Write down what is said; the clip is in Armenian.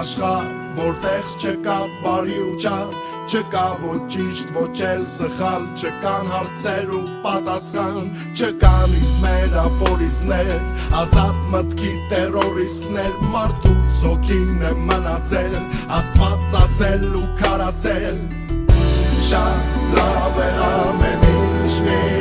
աշխարհ, որտեղ չկա բարի ու չար, չկա ոչ ճիշտ, ոչ էլ սխալ, չկան հարցեր ու պատասխան, չկան իզներ, աֆորիզմներ, ազատ մտքի տերորիստներ, մարդուց հոգին է մնացել, Աստված ածել ու քարացել, շատ լավ է ամեն ինչ մի